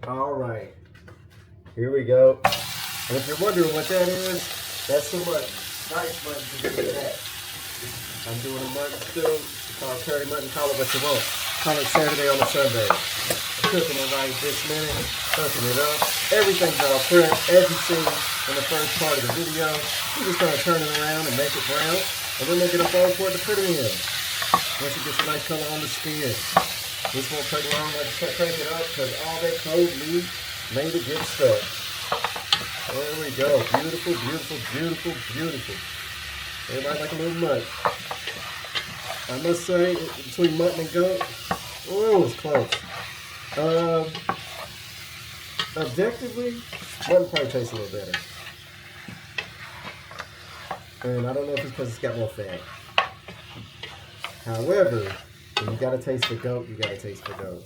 All right, here we go. And if you're wondering what that is, that's the mutton. Nice mutton to do that. I'm doing a mutton stew. It's called curry mutton. Call it what you want. Call it Saturday on a Sunday. I'm cooking it right this minute. Cooking it up. Everything's all prepped. As you see in the first part of the video, we're just going to turn it around and make it brown. And then make it a bowl for it to put it in. Once it gets a nice color on the skin. This won't take long. Let's crank it up because all that cold meat made it get stuck. There we go. Beautiful, beautiful, beautiful, beautiful. Everybody like a little mutton. I must say, between mutton and goat, oh, it was close. Objectively, mutton probably tastes a little better. And I don't know if it's because it's got more fat. However, when you gotta taste the goat, you gotta taste the goat.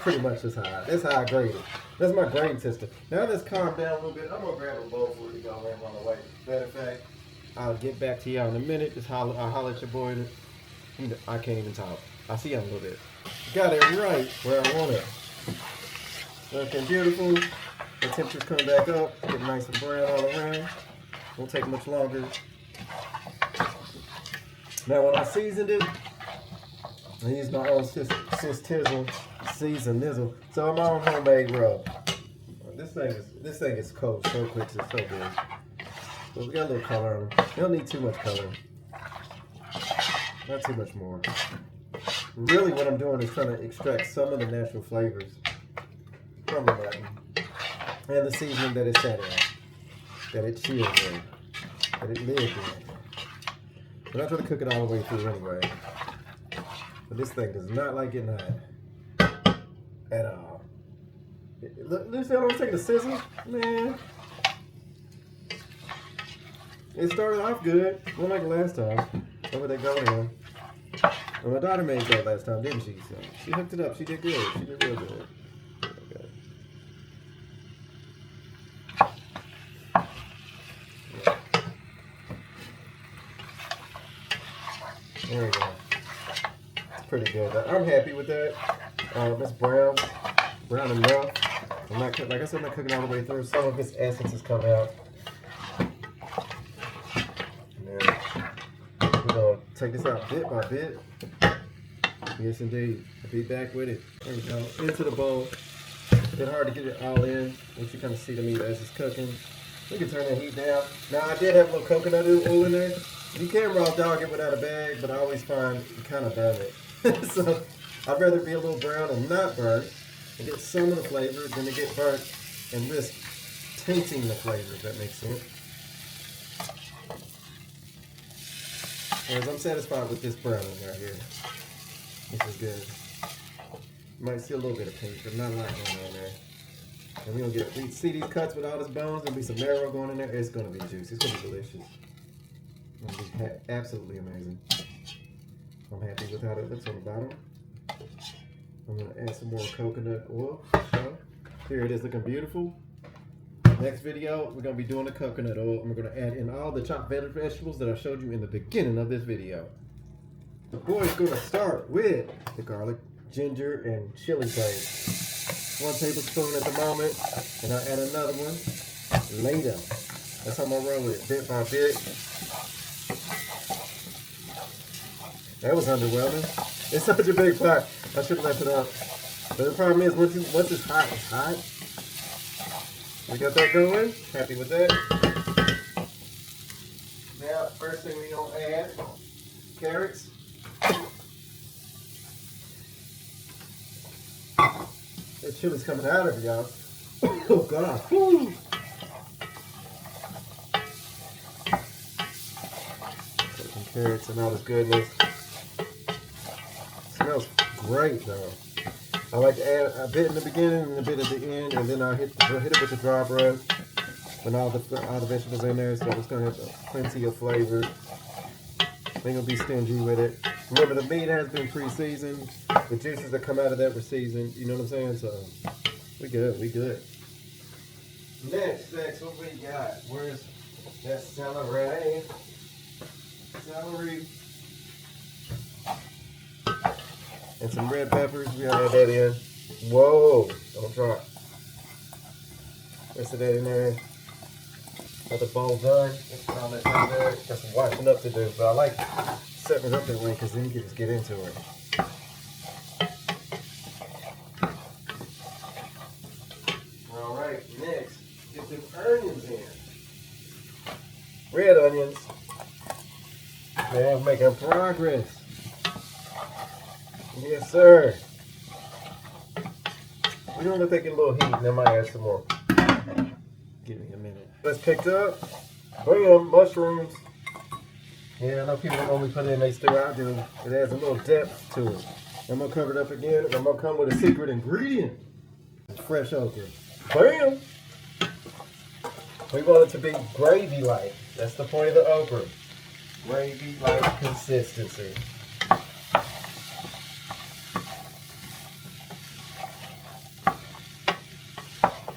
Pretty much that's how I grade it. That's my grading system. Now that's calmed down a little bit, I'm gonna grab a bowl for it to go around on the way. Matter of fact, I'll get back to y'all in a minute. Just I'll holler at your boy. I can't even talk. I'll see y'all in a little bit. Got it right where I want it. Looking beautiful. The temperature's coming back up. Getting nice and brown all around. Won't take much longer. Now when I seasoned it, I used my own sis tizzle, seasoned nizzle. So I'm on homemade rub. This thing is cold so quick, it's so good. So we got a little color on them. You don't need too much color. Not too much more. Really what I'm doing is trying to extract some of the natural flavors from the mutton. And the seasoning that it sat in. That it chilled in. That it lived in. But I'm trying to cook it all the way through anyway. But this thing does not like getting hot. At all. Look, you see how I'm taking the scissors? Man. It started off good. Not like the last time. Over they go in. Well, my daughter made that last time, didn't she? So she hooked it up. She did good. She did real good. Okay. There we go. It's pretty good. I'm happy with that. It's brown enough. I'm not, like I said, I'm not cooking all the way through. Some of its essence has come out. We're going to take this out bit by bit. Yes, indeed. I'll be back with it. There we go. Into the bowl. It's been hard to get it all in. Once you kind of see the meat as it's cooking. We can turn the heat down. Now, I did have a little coconut oil in there. You can raw dog it without a bag, but I always find you kind of burn it. So, I'd rather be a little brown and not burnt and get some of the flavor than to get burnt and risk tainting the flavor, if that makes sense. Whereas I'm satisfied with this browning right here. This is good. You might see a little bit of pink, but not a lot going on there. And we see these cuts with all this bones. There'll be some marrow going in there. It's gonna be juicy. It's gonna be delicious. It's gonna be absolutely amazing. I'm happy with how it looks on the bottom. I'm gonna add some more coconut oil. So, here it is, looking beautiful. Next video, we're going to be doing the coconut oil, and we're going to add in all the chopped vegetables that I showed you in the beginning of this video. The boy's going to start with the garlic, ginger, and chili paste. 1 tablespoon at the moment, and I'll add another one later. That's how I'm going to roll it, bit by bit. That was underwhelming. It's such a big pot. I should have left it up. But the problem is, once it's hot, it's hot. We got that going. Happy with that. Now, first thing we're going to add, carrots. That chili's coming out of y'all. Oh, God. Woo. Some carrots and all this goodness. Smells great, though. I like to add a bit in the beginning and a bit at the end, and then I'll hit it with the dry brush and all the vegetables in there, so it's going to have plenty of flavor. Ain't going to be stingy with it. Remember, the meat has been pre-seasoned. The juices that come out of that were seasoned. You know what I'm saying? So, we good. We good. Next, what we got? Where's that celery? And some red peppers. We gotta add that in. Whoa, don't drop. Rest of that in there. Got the bowl done. All that in there. Got some washing up to do, but I like setting it up that way because then you can just get into it. All right, next, get them onions in. Red onions. Man, we're making progress. Yes, sir. We're gonna let that get a little heat, and then I might add some more. Give me a minute. That's picked up. Bam, mushrooms. Yeah, I know people don't only put in, they still I do. It adds a little depth to it. I'm gonna cover it up again. I'm gonna come with a secret ingredient. Fresh okra. Bam! We want it to be gravy-like. That's the point of the okra. Gravy-like consistency.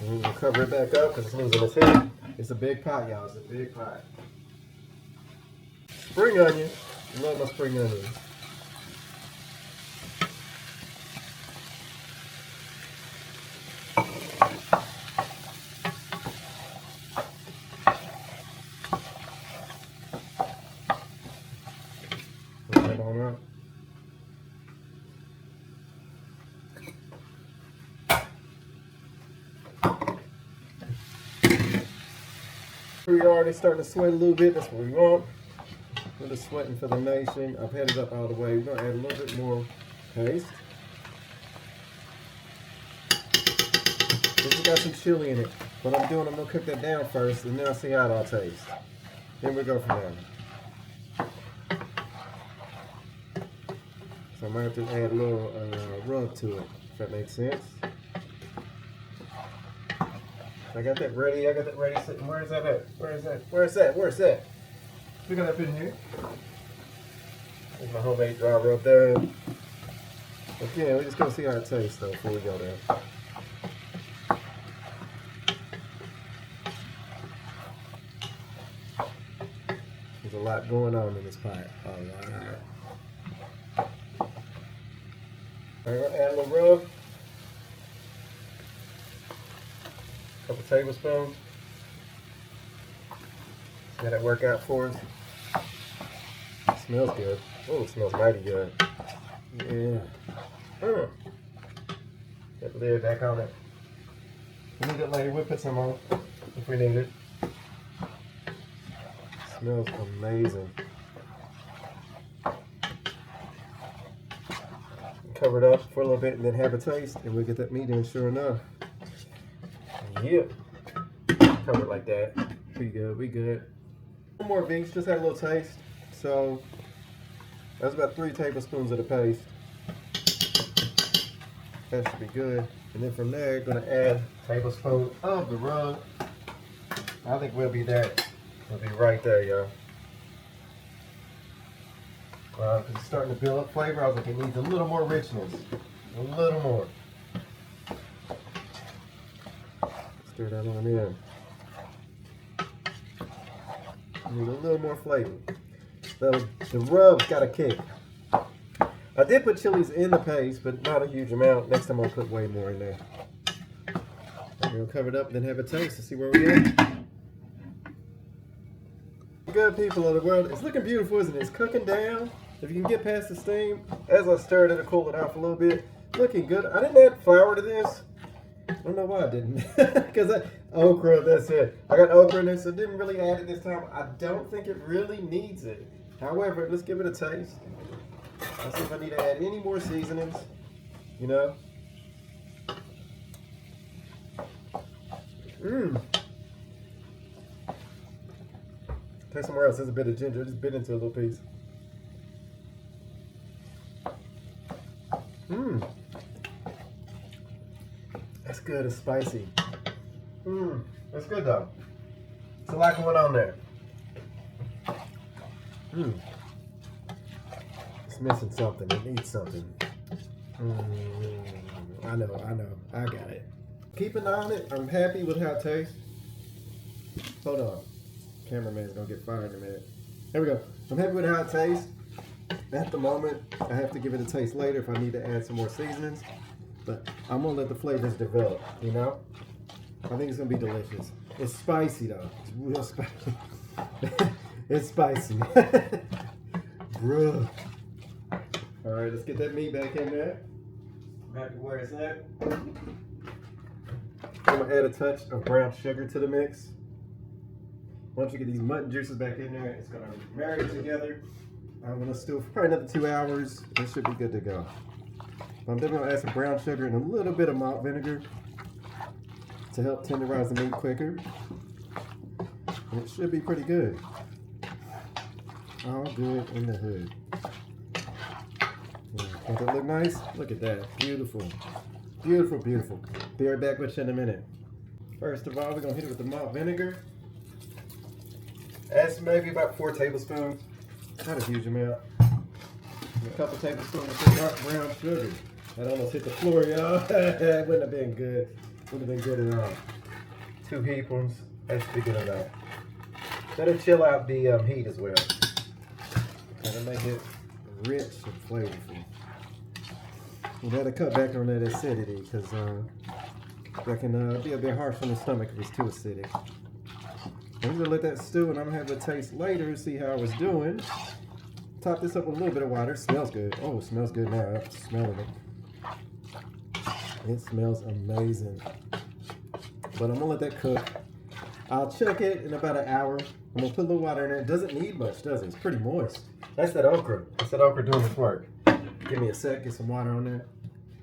And we'll cover it back up because it's losing its heat. It's a big pot, y'all. It's a big pot. Spring onion. I love my spring onion. Put that on up. We're already starting to sweat a little bit. That's what we want. We're just sweating for the nation. I've had it up all the way. We're going to add a little bit more paste. This has got some chili in it. What I'm doing, I'm going to cook that down first, and then I'll see how it all tastes. Then we go from there. So I might have to add a little rub to it, if that makes sense. I got that ready. Sitting. Where is that at? Where's that? We got that in here. There's my homemade dry rub there. Again, we're just gonna see how it tastes though before we go there. There's a lot going on in this pot. Alright. I'm gonna add a little rub. Couple tablespoons. Let it work out for us. It smells good. Oh, it smells mighty good. Yeah. Get the lid back on it. We need it later. We'll put some on if we need it. Smells amazing. Cover it up for a little bit and then have a taste, and we'll get that meat in. Sure enough. Yep. Cover it like that. We good. We good. One more beans. Just had a little taste. So that's about 3 tablespoons of the paste. That should be good. And then from there, gonna add a tablespoon of the rub. I think we'll be there. We'll be right there, y'all. Cause it's starting to build up flavor. I was like, it needs a little more richness. A little more. Stir that on in. Need a little more flavor. So the rub's got a kick. I did put chilies in the paste, but not a huge amount. Next time I'll put way more in there. We're gonna cover it up and then have a taste to see where we at. Good people of the world, it's looking beautiful, isn't it? It's cooking down. If you can get past the steam, as I stirred it to cool it off a little bit, looking good. I didn't add flour to this. I don't know why I didn't. Because okra, that's it. I got okra in there, so I didn't really add it this time. I don't think it really needs it. However, let's give it a taste. Let's see if I need to add any more seasonings. You know? Taste somewhere else. There's a bit of ginger. Just bit into a little piece. That's good. It's spicy. That's good though. It's a lot going on there. It's missing something. It needs something. I know. I got it. Keep an eye on it. I'm happy with how it tastes. Hold on. Cameraman's gonna get fired in a minute. There we go. I'm happy with how it tastes. At the moment, I have to give it a taste later if I need to add some more seasonings. But I'm gonna let the flavors develop, you know? I think it's gonna be delicious. It's spicy though. It's real spicy. It's spicy. Bruh. All right, let's get that meat back in there. Back to where it's at. I'm gonna add a touch of brown sugar to the mix. Once you get these mutton juices back in there, it's gonna marinate together. I'm gonna stew for probably another 2 hours. It should be good to go. I'm definitely gonna add some brown sugar and a little bit of malt vinegar to help tenderize the meat quicker. And it should be pretty good. All good in the hood. Don't that look nice? Look at that. Beautiful. Beautiful, beautiful. Be right back with you in a minute. First of all, we're gonna hit it with the malt vinegar. Add some, maybe about 4 tablespoons. Not a huge amount. And a couple tablespoons of dark brown sugar. That almost hit the floor, y'all. It wouldn't have been good. Wouldn't have been good at all. 2 heapings. That should be good enough. Let it chill out the heat as well. Kind of make it rich and flavorful. You gotta cut back on that acidity because that can be a bit harsh on the stomach if it's too acidic. I'm gonna let that stew and I'm gonna have a taste later, see how I was doing. Top this up with a little bit of water. It smells good. Oh, it smells good now. I'm smelling it. It smells amazing. But I'm gonna let that cook. I'll check it in about an hour. I'm gonna put a little water in there. It doesn't need much, does it? It's pretty moist. That's that okra. That's that okra doing its work. Give me a sec, get some water on there.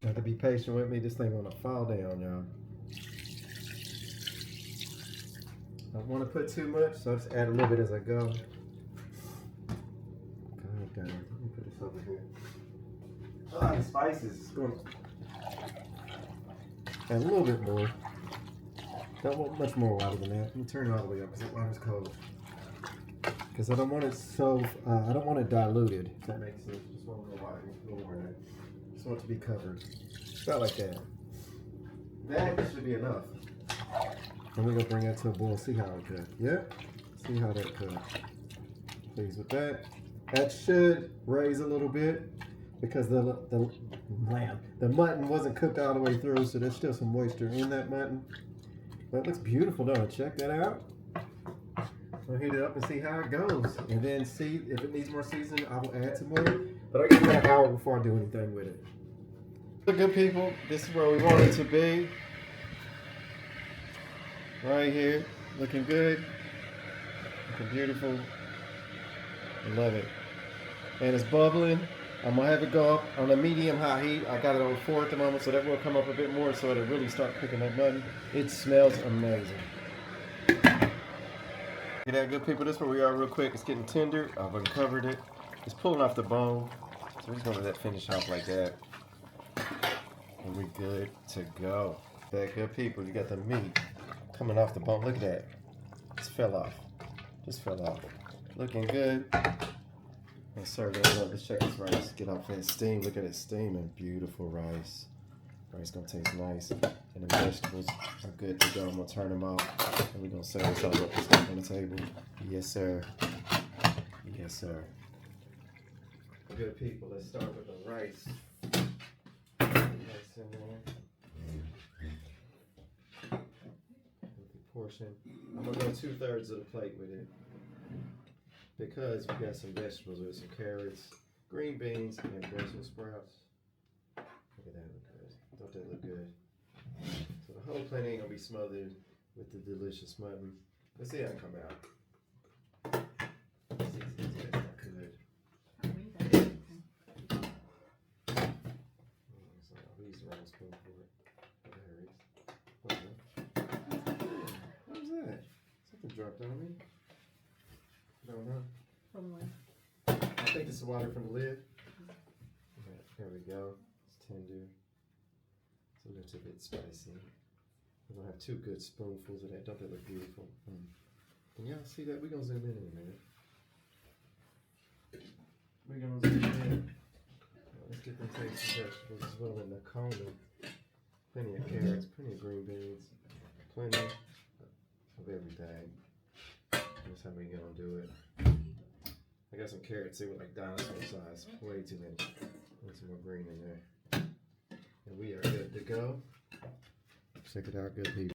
You have to be patient with me. This thing gonna fall down, y'all. I don't want to put too much, so I'll just add a little bit as I go. God damn it. Let me put this over here. Ah, the spices. It's going to add a little bit more. Don't want much more water than that. Let me turn it all the way up because the water's cold. Because I don't want it so, I don't want it diluted, if that makes sense. Just want a little water, a little more in there. Just want it to be covered. About like that. That should be enough. And we're going to bring that to a boil, see how it cooks. Yep, see how that cooks. Pleased with that. That should raise a little bit because the mutton wasn't cooked all the way through, so there's still some moisture in that mutton. But it looks beautiful, don't it? Check that out. I'll heat it up and see how it goes. And then see if it needs more seasoning, I will add some more. But I'll give it an hour before I do anything with it. Look good, people. This is where we want it to be. Right here. Looking good. Looking beautiful. I love it. And it's bubbling. I'm going to have it go up on a medium-high heat. I got it on 4 at the moment, so that will come up a bit more so it'll really start cooking that mutton. It smells amazing. Get that, good people. This is where we are real quick. It's getting tender. I've uncovered it. It's pulling off the bone. So we're just going to let that finish off like that. And we're good to go. That, good people. You got the meat coming off the bone. Look at that. Just fell off. Just fell off. Looking good. Let's serve that up. Let's check this rice. Get off that steam. Look at it steaming. Beautiful rice. Rice gonna taste nice. And the vegetables are good to go. I'm gonna turn them off. And we're gonna serve this all up and stuff on the table. Yes, sir. Yes, sir. Good people, let's start with the rice. Rice in there. Healthy portion. I'm gonna go 2/3 of the plate with it. Because we got some vegetables with some carrots, green beans, and Brussels sprouts. Look at that, look good. Don't that look good? So the whole plate ain't gonna be smothered with the delicious mutton. Let's see how it come out. Let's see if it's good. So I'll use the wrong spoon for it. There it is. What was that? Something dropped on me. Don't know. From where? I think it's the water from the lid. Okay, there we go. It's tender. It's a little bit spicy. We're gonna have 2 good spoonfuls of that. Don't that look beautiful? Can y'all see that? We're gonna zoom in a minute. We're gonna zoom in. Let's get them tasty vegetables as well in the cone. Plenty of carrots, plenty of green beans, plenty of everything. That's how we gonna do it. I got some carrots. They were like dinosaur size. Way too many. Put some more green in there. And we are good to go. Check it out, good people.